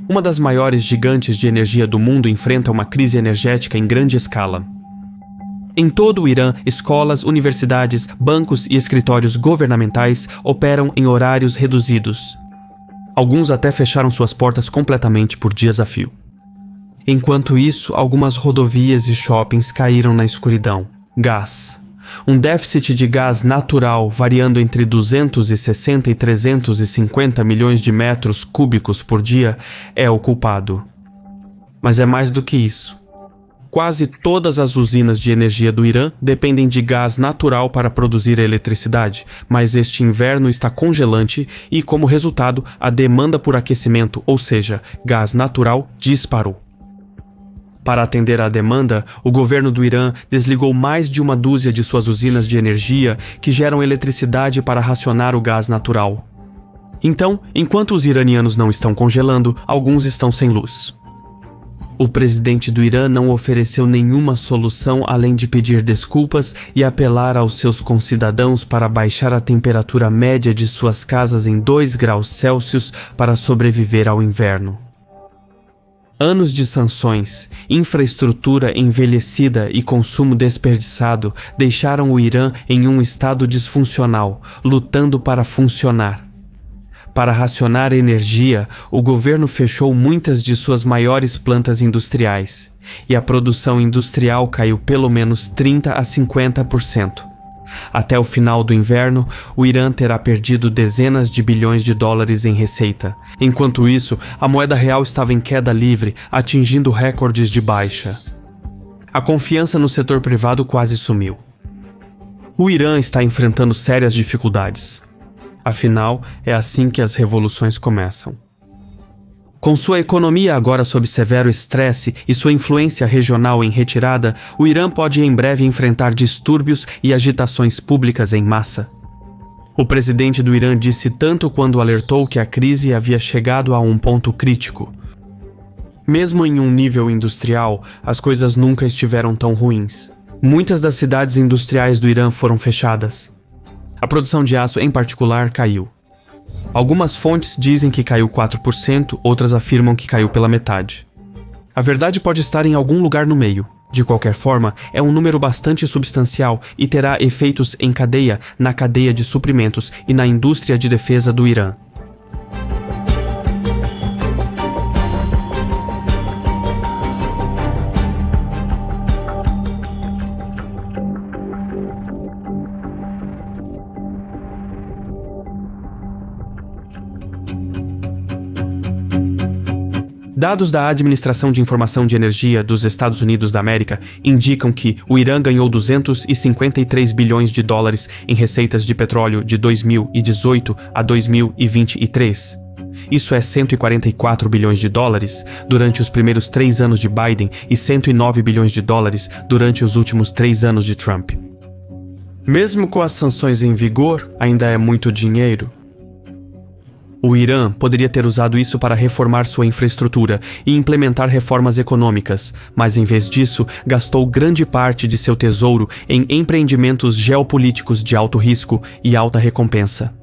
Uma das maiores gigantes de energia do mundo enfrenta uma crise energética em grande escala. Em todo o Irã, escolas, universidades, bancos e escritórios governamentais operam em horários reduzidos. Alguns até fecharam suas portas completamente por dias a fio. Enquanto isso, algumas rodovias e shoppings caíram na escuridão. Gás. Um déficit de gás natural variando entre 260 e 350 milhões de metros cúbicos por dia é o culpado. Mas é mais do que isso. Quase todas as usinas de energia do Irã dependem de gás natural para produzir eletricidade, mas este inverno está congelante e, como resultado, a demanda por aquecimento, ou seja, gás natural, disparou. Para atender à demanda, o governo do Irã desligou mais de uma dúzia de suas usinas de energia que geram eletricidade para racionar o gás natural. Então, enquanto os iranianos não estão congelando, alguns estão sem luz. O presidente do Irã não ofereceu nenhuma solução além de pedir desculpas e apelar aos seus concidadãos para baixar a temperatura média de suas casas em 2 graus Celsius para sobreviver ao inverno. Anos de sanções, infraestrutura envelhecida e consumo desperdiçado deixaram o Irã em um estado disfuncional, lutando para funcionar. Para racionar energia, o governo fechou muitas de suas maiores plantas industriais, e a produção industrial caiu pelo menos 30% a 50%. Até o final do inverno, o Irã terá perdido dezenas de bilhões de dólares em receita. Enquanto isso, a moeda real estava em queda livre, atingindo recordes de baixa. A confiança no setor privado quase sumiu. O Irã está enfrentando sérias dificuldades. Afinal, é assim que as revoluções começam. Com sua economia agora sob severo estresse e sua influência regional em retirada, o Irã pode em breve enfrentar distúrbios e agitações públicas em massa. O presidente do Irã disse tanto quando alertou que a crise havia chegado a um ponto crítico. Mesmo em um nível industrial, as coisas nunca estiveram tão ruins. Muitas das cidades industriais do Irã foram fechadas. A produção de aço, em particular, caiu. Algumas fontes dizem que caiu 4%, outras afirmam que caiu pela metade. A verdade pode estar em algum lugar no meio. De qualquer forma, é um número bastante substancial e terá efeitos em cadeia, na cadeia de suprimentos e na indústria de defesa do Irã. Dados da Administração de Informação de Energia dos Estados Unidos da América indicam que o Irã ganhou 253 bilhões de dólares em receitas de petróleo de 2018 a 2023. Isso é 144 bilhões de dólares durante os primeiros 3 anos de Biden e 109 bilhões de dólares durante os últimos 3 anos de Trump. Mesmo com as sanções em vigor, ainda é muito dinheiro. O Irã poderia ter usado isso para reformar sua infraestrutura e implementar reformas econômicas, mas em vez disso, gastou grande parte de seu tesouro em empreendimentos geopolíticos de alto risco e alta recompensa.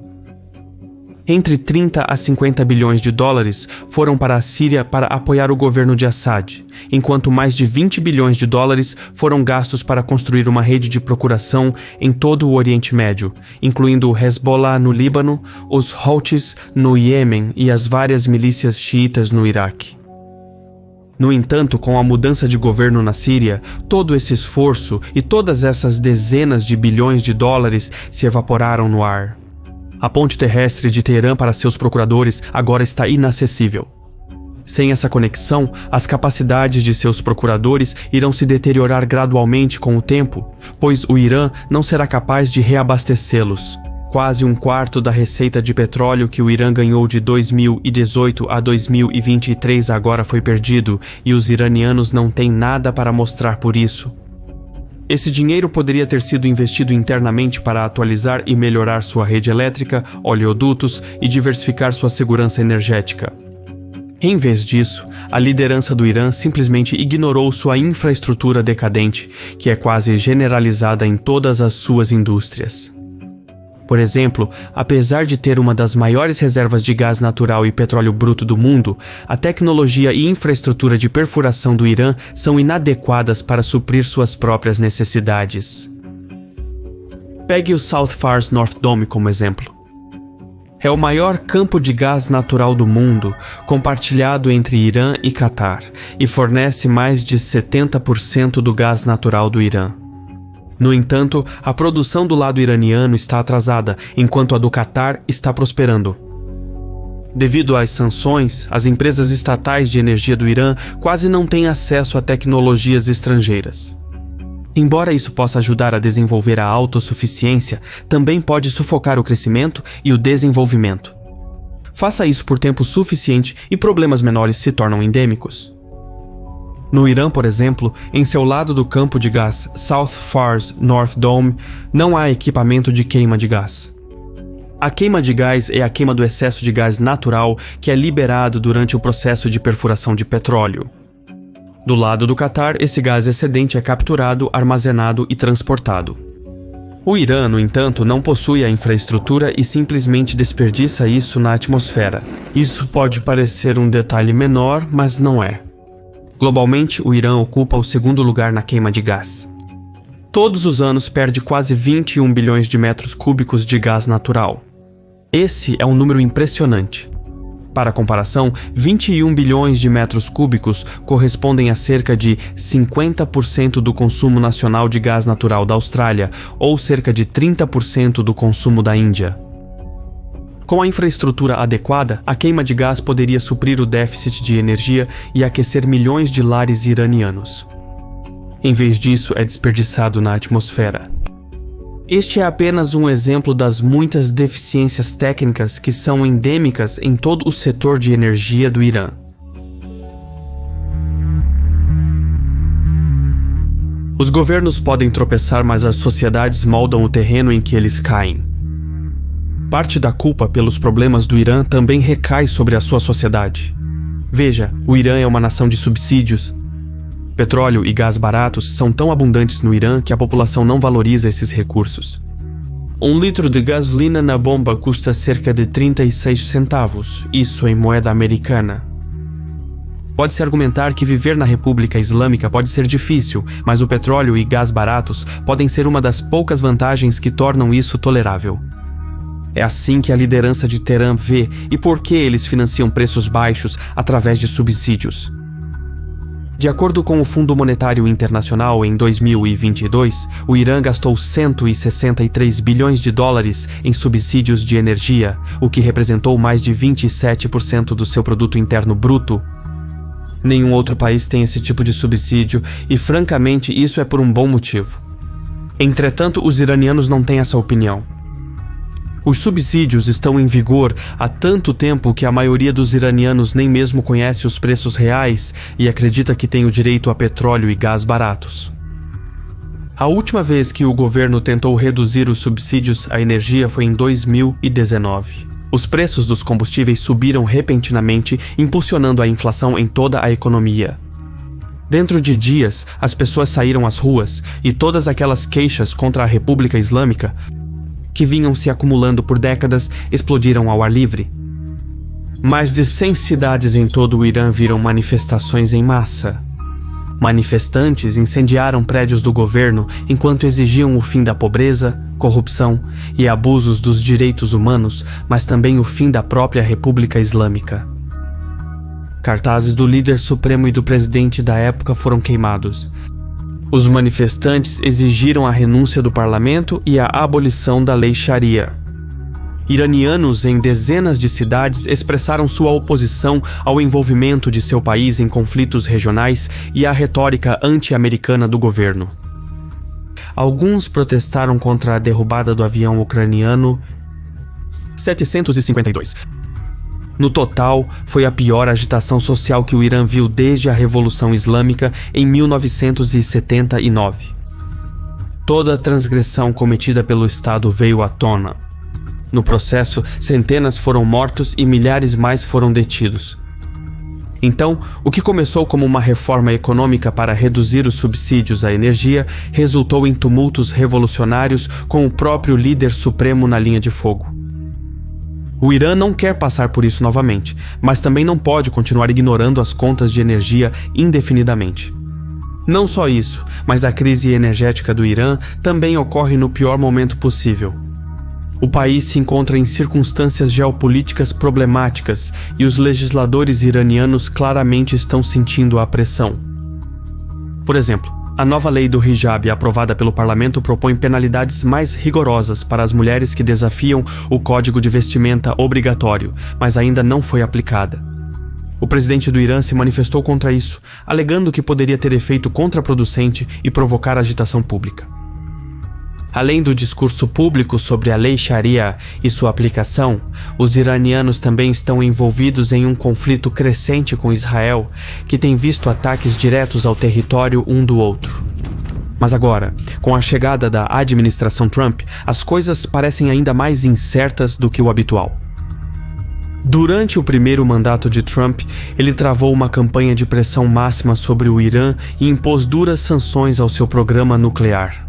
Entre 30 a 50 bilhões de dólares foram para a Síria para apoiar o governo de Assad, enquanto mais de 20 bilhões de dólares foram gastos para construir uma rede de procuração em todo o Oriente Médio, incluindo o Hezbollah no Líbano, os Houthis no Iêmen e as várias milícias xiitas no Iraque. No entanto, com a mudança de governo na Síria, todo esse esforço e todas essas dezenas de bilhões de dólares se evaporaram no ar. A ponte terrestre de Teherã para seus procuradores agora está inacessível. Sem essa conexão, as capacidades de seus procuradores irão se deteriorar gradualmente com o tempo, pois o Irã não será capaz de reabastecê-los. Quase um quarto da receita de petróleo que o Irã ganhou de 2018 a 2023 agora foi perdido, e os iranianos não têm nada para mostrar por isso. Esse dinheiro poderia ter sido investido internamente para atualizar e melhorar sua rede elétrica, oleodutos e diversificar sua segurança energética. Em vez disso, a liderança do Irã simplesmente ignorou sua infraestrutura decadente, que é quase generalizada em todas as suas indústrias. Por exemplo, apesar de ter uma das maiores reservas de gás natural e petróleo bruto do mundo, a tecnologia e infraestrutura de perfuração do Irã são inadequadas para suprir suas próprias necessidades. Pegue o South Fars North Dome como exemplo. É o maior campo de gás natural do mundo, compartilhado entre Irã e Catar, e fornece mais de 70% do gás natural do Irã. No entanto, a produção do lado iraniano está atrasada, enquanto a do Catar está prosperando. Devido às sanções, as empresas estatais de energia do Irã quase não têm acesso a tecnologias estrangeiras. Embora isso possa ajudar a desenvolver a autossuficiência, também pode sufocar o crescimento e o desenvolvimento. Faça isso por tempo suficiente e problemas menores se tornam endêmicos. No Irã, por exemplo, em seu lado do campo de gás South Fars North Dome, não há equipamento de queima de gás. A queima de gás é a queima do excesso de gás natural que é liberado durante o processo de perfuração de petróleo. Do lado do Catar, esse gás excedente é capturado, armazenado e transportado. O Irã, no entanto, não possui a infraestrutura e simplesmente desperdiça isso na atmosfera. Isso pode parecer um detalhe menor, mas não é. Globalmente, o Irã ocupa o segundo lugar na queima de gás. Todos os anos perde quase 21 bilhões de metros cúbicos de gás natural. Esse é um número impressionante. Para comparação, 21 bilhões de metros cúbicos correspondem a cerca de 50% do consumo nacional de gás natural da Austrália, ou cerca de 30% do consumo da Índia. Com a infraestrutura adequada, a queima de gás poderia suprir o déficit de energia e aquecer milhões de lares iranianos. Em vez disso, é desperdiçado na atmosfera. Este é apenas um exemplo das muitas deficiências técnicas que são endêmicas em todo o setor de energia do Irã. Os governos podem tropeçar, mas as sociedades moldam o terreno em que eles caem. Parte da culpa pelos problemas do Irã também recai sobre a sua sociedade. Veja, o Irã é uma nação de subsídios. Petróleo e gás baratos são tão abundantes no Irã que a população não valoriza esses recursos. 1 litro de gasolina na bomba custa cerca de 36 centavos, isso em moeda americana. Pode-se argumentar que viver na República Islâmica pode ser difícil, mas o petróleo e gás baratos podem ser uma das poucas vantagens que tornam isso tolerável. É assim que a liderança de Teherã vê e por que eles financiam preços baixos através de subsídios. De acordo com o Fundo Monetário Internacional, em 2022, o Irã gastou 163 bilhões de dólares em subsídios de energia, o que representou mais de 27% do seu produto interno bruto. Nenhum outro país tem esse tipo de subsídio e, francamente, isso é por um bom motivo. Entretanto, os iranianos não têm essa opinião. Os subsídios estão em vigor há tanto tempo que a maioria dos iranianos nem mesmo conhece os preços reais e acredita que tem o direito a petróleo e gás baratos. A última vez que o governo tentou reduzir os subsídios à energia foi em 2019. Os preços dos combustíveis subiram repentinamente, impulsionando a inflação em toda a economia. Dentro de dias, as pessoas saíram às ruas e todas aquelas queixas contra a República Islâmica que vinham se acumulando por décadas, explodiram ao ar livre. Mais de 100 cidades em todo o Irã viram manifestações em massa. Manifestantes incendiaram prédios do governo enquanto exigiam o fim da pobreza, corrupção e abusos dos direitos humanos, mas também o fim da própria República Islâmica. Cartazes do líder supremo e do presidente da época foram queimados. Os manifestantes exigiram a renúncia do parlamento e a abolição da lei Sharia. Iranianos em dezenas de cidades expressaram sua oposição ao envolvimento de seu país em conflitos regionais e à retórica anti-americana do governo. Alguns protestaram contra a derrubada do avião ucraniano 752. No total, foi a pior agitação social que o Irã viu desde a Revolução Islâmica em 1979. Toda a transgressão cometida pelo Estado veio à tona. No processo, centenas foram mortos e milhares mais foram detidos. Então, o que começou como uma reforma econômica para reduzir os subsídios à energia resultou em tumultos revolucionários com o próprio líder supremo na linha de fogo. O Irã não quer passar por isso novamente, mas também não pode continuar ignorando as contas de energia indefinidamente. Não só isso, mas a crise energética do Irã também ocorre no pior momento possível. O país se encontra em circunstâncias geopolíticas problemáticas e os legisladores iranianos claramente estão sentindo a pressão. Por exemplo, a nova lei do hijab aprovada pelo parlamento propõe penalidades mais rigorosas para as mulheres que desafiam o código de vestimenta obrigatório, mas ainda não foi aplicada. O presidente do Irã se manifestou contra isso, alegando que poderia ter efeito contraproducente e provocar agitação pública. Além do discurso público sobre a lei Sharia e sua aplicação, os iranianos também estão envolvidos em um conflito crescente com Israel, que tem visto ataques diretos ao território um do outro. Mas agora, com a chegada da administração Trump, as coisas parecem ainda mais incertas do que o habitual. Durante o primeiro mandato de Trump, ele travou uma campanha de pressão máxima sobre o Irã e impôs duras sanções ao seu programa nuclear.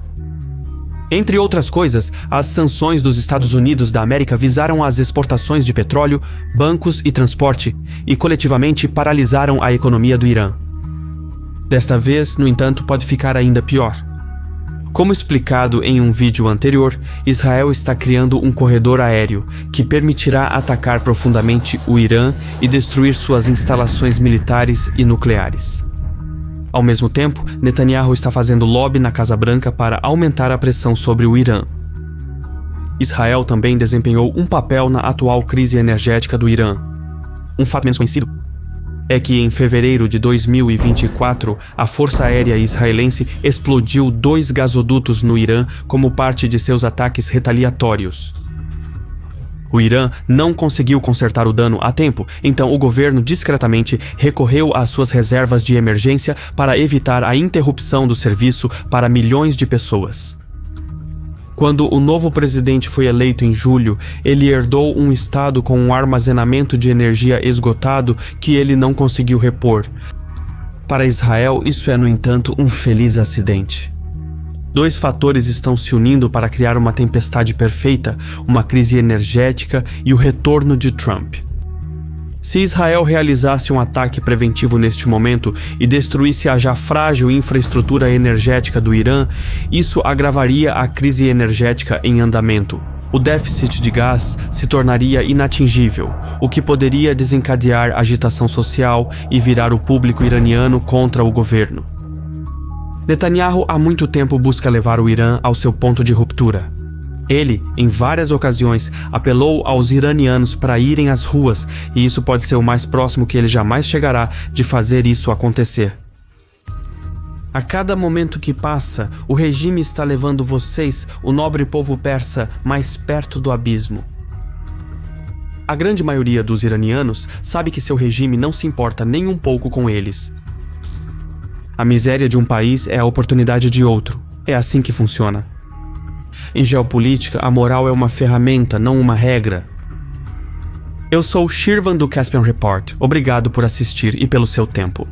Entre outras coisas, as sanções dos Estados Unidos da América visaram as exportações de petróleo, bancos e transporte, e coletivamente paralisaram a economia do Irã. Desta vez, no entanto, pode ficar ainda pior. Como explicado em um vídeo anterior, Israel está criando um corredor aéreo que permitirá atacar profundamente o Irã e destruir suas instalações militares e nucleares. Ao mesmo tempo, Netanyahu está fazendo lobby na Casa Branca para aumentar a pressão sobre o Irã. Israel também desempenhou um papel na atual crise energética do Irã. Um fato menos conhecido é que em fevereiro de 2024, a Força Aérea Israelense explodiu 2 gasodutos no Irã como parte de seus ataques retaliatórios. O Irã não conseguiu consertar o dano a tempo, então o governo discretamente recorreu às suas reservas de emergência para evitar a interrupção do serviço para milhões de pessoas. Quando o novo presidente foi eleito em julho, ele herdou um estado com um armazenamento de energia esgotado que ele não conseguiu repor. Para Israel, isso é, no entanto, um feliz acidente. 2 fatores estão se unindo para criar uma tempestade perfeita, uma crise energética e o retorno de Trump. Se Israel realizasse um ataque preventivo neste momento e destruísse a já frágil infraestrutura energética do Irã, isso agravaria a crise energética em andamento. O déficit de gás se tornaria inatingível, o que poderia desencadear agitação social e virar o público iraniano contra o governo. Netanyahu há muito tempo busca levar o Irã ao seu ponto de ruptura. Ele, em várias ocasiões, apelou aos iranianos para irem às ruas, e isso pode ser o mais próximo que ele jamais chegará de fazer isso acontecer. A cada momento que passa, o regime está levando vocês, o nobre povo persa, mais perto do abismo. A grande maioria dos iranianos sabe que seu regime não se importa nem um pouco com eles. A miséria de um país é a oportunidade de outro. É assim que funciona. Em geopolítica, a moral é uma ferramenta, não uma regra. Eu sou Shirvan do Caspian Report. Obrigado por assistir e pelo seu tempo.